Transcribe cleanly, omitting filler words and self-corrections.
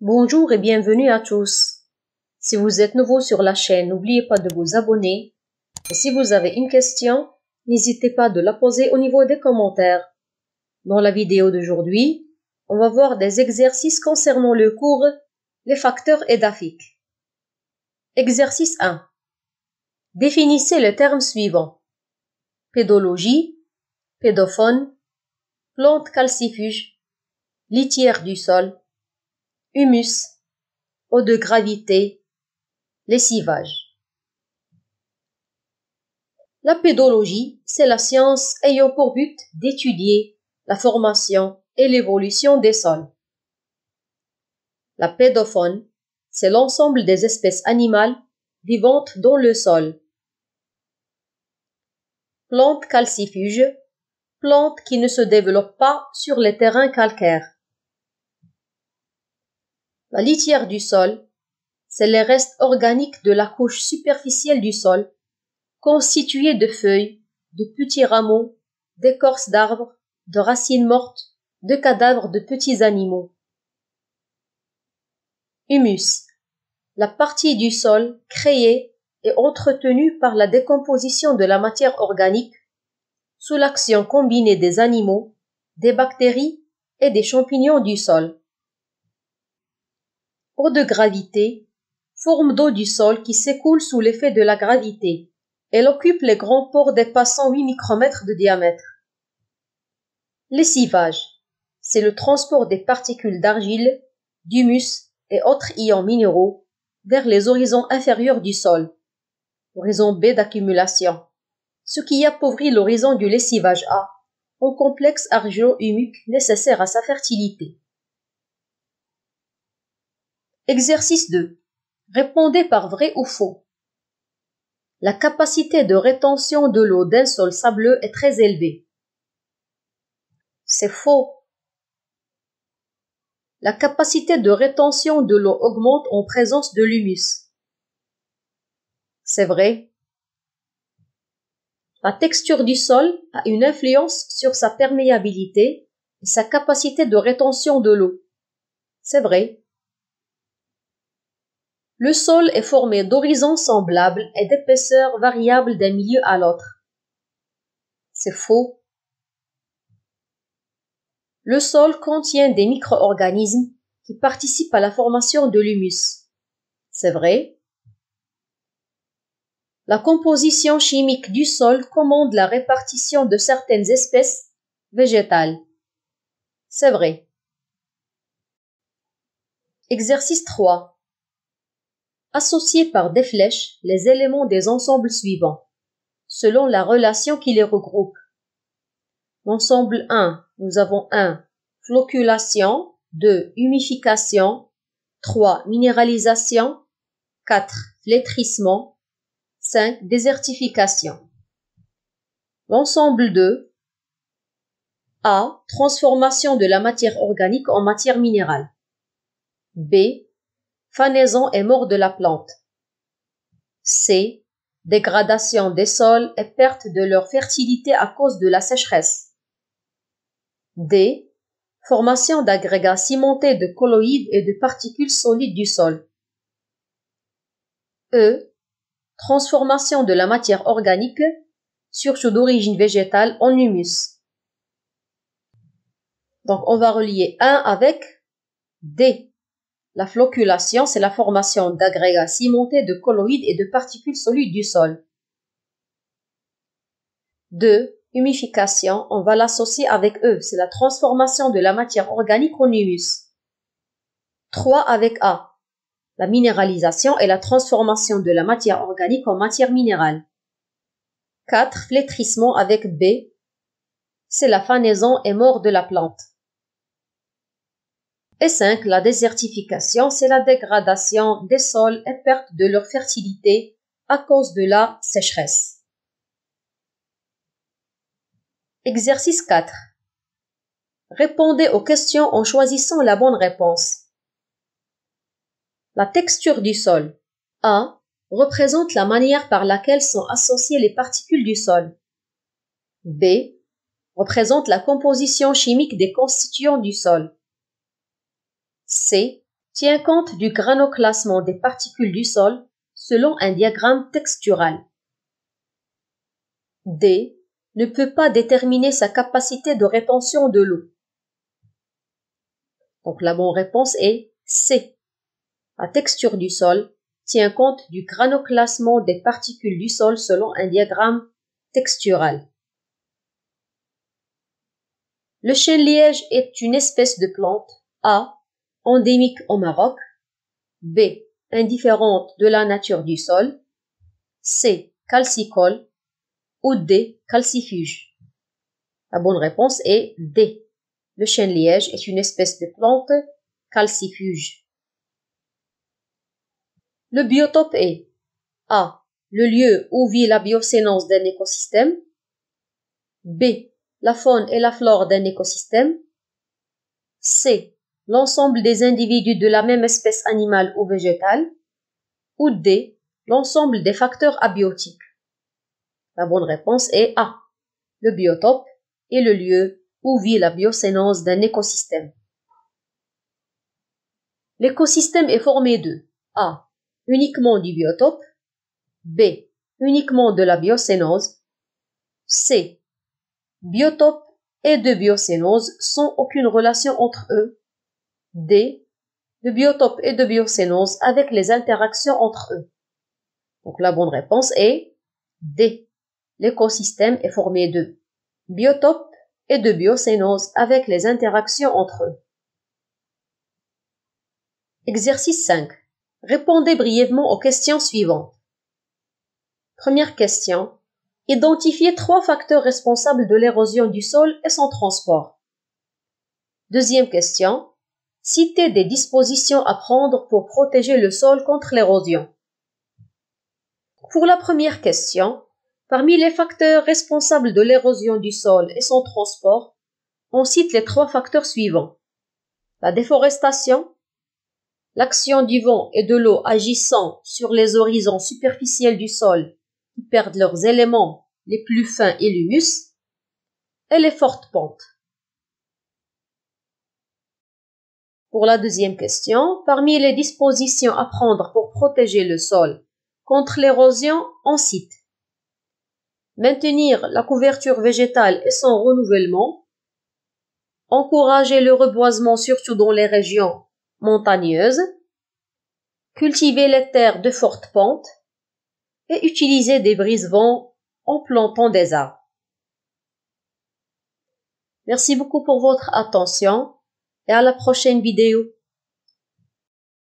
Bonjour et bienvenue à tous. Si vous êtes nouveau sur la chaîne, n'oubliez pas de vous abonner. Et si vous avez une question, n'hésitez pas de la poser au niveau des commentaires. Dans la vidéo d'aujourd'hui, on va voir des exercices concernant le cours Les facteurs édaphiques. Exercice 1. Définissez les termes suivants. Pédologie, pédophone, plante calcifuge, litière du sol, humus, eau de gravité, lessivage. La pédologie, c'est la science ayant pour but d'étudier la formation et l'évolution des sols. La pédofaune, c'est l'ensemble des espèces animales vivantes dans le sol. Plante calcifuge, plante qui ne se développe pas sur les terrains calcaires. La litière du sol, c'est les restes organiques de la couche superficielle du sol, constitués de feuilles, de petits rameaux, d'écorces d'arbres, de racines mortes, de cadavres de petits animaux. Humus, la partie du sol créée et entretenue par la décomposition de la matière organique sous l'action combinée des animaux, des bactéries et des champignons du sol. Eau de gravité, forme d'eau du sol qui s'écoule sous l'effet de la gravité. Elle occupe les grands pores dépassant 8 micromètres de diamètre. Lessivage, c'est le transport des particules d'argile, d'humus et autres ions minéraux vers les horizons inférieurs du sol, horizon B d'accumulation, ce qui appauvrit l'horizon du lessivage A, en complexe argilo-humique nécessaire à sa fertilité. Exercice 2. Répondez par vrai ou faux. La capacité de rétention de l'eau d'un sol sableux est très élevée. C'est faux. La capacité de rétention de l'eau augmente en présence de l'humus. C'est vrai. La texture du sol a une influence sur sa perméabilité et sa capacité de rétention de l'eau. C'est vrai. Le sol est formé d'horizons semblables et d'épaisseurs variables d'un milieu à l'autre. C'est faux. Le sol contient des micro-organismes qui participent à la formation de l'humus. C'est vrai. La composition chimique du sol commande la répartition de certaines espèces végétales. C'est vrai. Exercice 3. Associez par des flèches les éléments des ensembles suivants, selon la relation qui les regroupe. Ensemble 1, nous avons 1. Flocculation, 2. Humification, 3. Minéralisation, 4. Flétrissement, 5. Désertification. L'ensemble 2. A. Transformation de la matière organique en matière minérale. B. Fanaison et mort de la plante. C. Dégradation des sols et perte de leur fertilité à cause de la sécheresse. D. Formation d'agrégats cimentés de colloïdes et de particules solides du sol. E. Transformation de la matière organique, surtout d'origine végétale, en humus. Donc on va relier 1 avec D. La flocculation, c'est la formation d'agrégats cimentés de colloïdes et de particules solides du sol. 2. Humification, on va l'associer avec E, c'est la transformation de la matière organique en humus. 3 avec A, la minéralisation et la transformation de la matière organique en matière minérale. 4. Flétrissement avec B, c'est la fanaison et mort de la plante. Et 5. La désertification, c'est la dégradation des sols et perte de leur fertilité à cause de la sécheresse. Exercice 4. Répondez aux questions en choisissant la bonne réponse. La texture du sol. A. Représente la manière par laquelle sont associées les particules du sol. B. Représente la composition chimique des constituants du sol. C. tient compte du granoclassement des particules du sol selon un diagramme textural. D ne peut pas déterminer sa capacité de rétention de l'eau. Donc la bonne réponse est C. La texture du sol tient compte du granoclassement des particules du sol selon un diagramme textural. Le chêne-liège est une espèce de plante A. Endémique au Maroc, B. Indifférente de la nature du sol, C. Calcicole ou D. Calcifuge. La bonne réponse est D. Le chêne-liège est une espèce de plante calcifuge. Le biotope est A. Le lieu où vit la biocénose d'un écosystème, B. La faune et la flore d'un écosystème, C. L'ensemble des individus de la même espèce animale ou végétale, ou D. L'ensemble des facteurs abiotiques. La bonne réponse est A. Le biotope est le lieu où vit la biocénose d'un écosystème. L'écosystème est formé de A. Uniquement du biotope, B. Uniquement de la biocénose, C. Biotope et de biocénose sans aucune relation entre eux, D. De biotope et de biocénose avec les interactions entre eux. Donc la bonne réponse est D. L'écosystème est formé de biotope et de biocénose avec les interactions entre eux. Exercice 5. Répondez brièvement aux questions suivantes. Première question. Identifiez 3 facteurs responsables de l'érosion du sol et son transport. Deuxième question. Citez des dispositions à prendre pour protéger le sol contre l'érosion. Pour la première question, parmi les facteurs responsables de l'érosion du sol et son transport, on cite les 3 facteurs suivants. La déforestation, l'action du vent et de l'eau agissant sur les horizons superficiels du sol qui perdent leurs éléments les plus fins et l'humus, et les fortes pentes. Pour la deuxième question, parmi les dispositions à prendre pour protéger le sol contre l'érosion, on cite maintenir la couverture végétale et son renouvellement, encourager le reboisement surtout dans les régions montagneuses, cultiver les terres de forte pente et utiliser des brise-vents en plantant des arbres. Merci beaucoup pour votre attention et à la prochaine vidéo.